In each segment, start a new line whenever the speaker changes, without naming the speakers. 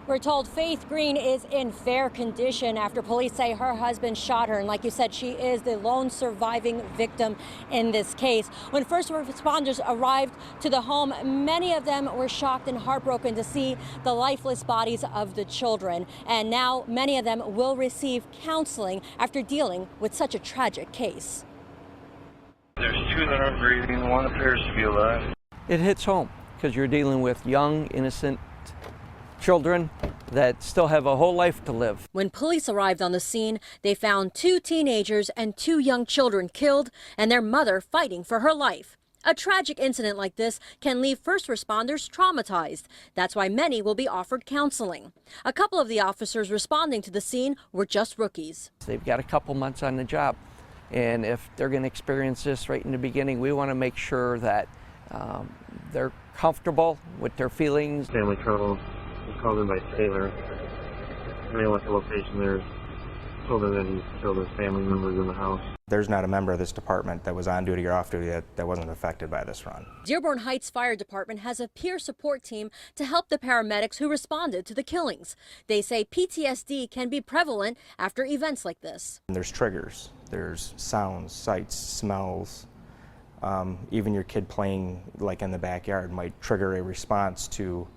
We're told Faith Green is in fair condition after police say her husband shot her. And like you said, she is the lone surviving victim in this case. When first responders arrived to the home, many of them were shocked and heartbroken to see the lifeless bodies of the children. And now many of them will receive counseling after dealing with such a tragic case.
There's two that are breathing, one appears to be alive.
It hits home because you're dealing with young, innocent children that still have a whole life to live.
When police arrived on the scene, they found 2 teenagers and 2 young children killed and their mother fighting for her life. A tragic incident like this can leave first responders traumatized. That's why many will be offered counseling. A couple of the officers responding to the scene were just rookies.
They've got a couple months on the job, and if they're going to experience this right in the beginning, we want to make sure that they're comfortable with their feelings.
Family trouble. He called in by Taylor. And they left the location there. Told her that he killed his family members in the house.
There's not a member of this department that was on duty or off duty that wasn't affected by this run.
Dearborn Heights Fire Department has a peer support team to help the paramedics who responded to the killings. They say PTSD can be prevalent after events like this.
And there's triggers. There's sounds, sights, smells. Even your kid playing like in the backyard might trigger a response to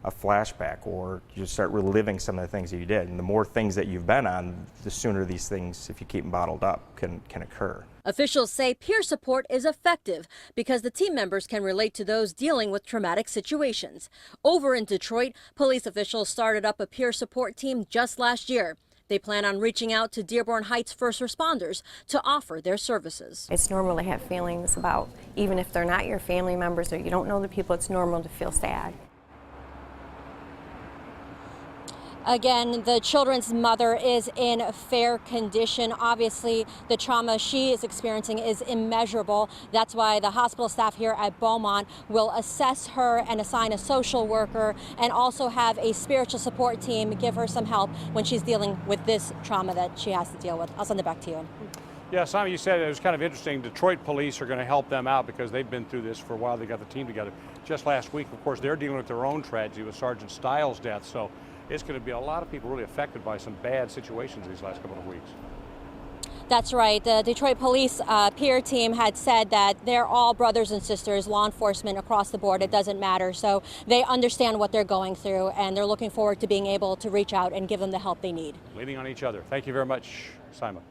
a flashback, or you start reliving some of the things that you did. And the more things that you've been on, the sooner these things, if you keep them bottled up, can occur.
Officials say peer support is effective because the team members can relate to those dealing with traumatic situations. Over in Detroit, police officials started up a peer support team just last year. They plan on reaching out to Dearborn Heights first responders to offer their services.
It's normal to have feelings about, even if they're not your family members or you don't know the people, it's normal to feel sad.
Again, the children's mother is in fair condition. Obviously, the trauma she is experiencing is immeasurable. That's why the hospital staff here at Beaumont will assess her and assign a social worker and also have a spiritual support team give her some help when she's dealing with this trauma that she has to deal with. I'll send it back to you.
Yeah, Simon, you said it was kind of interesting. Detroit police are going to help them out because they've been through this for a while. They got the team together. Just last week, of course, they're dealing with their own tragedy with Sergeant Stiles' death. So it's going to be a lot of people really affected by some bad situations these last couple of weeks.
That's right. The Detroit police peer team had said that they're all brothers and sisters, law enforcement across the board. It doesn't matter. So they understand what they're going through, and they're looking forward to being able to reach out and give them the help they need.
Leaning on each other. Thank you very much, Simon.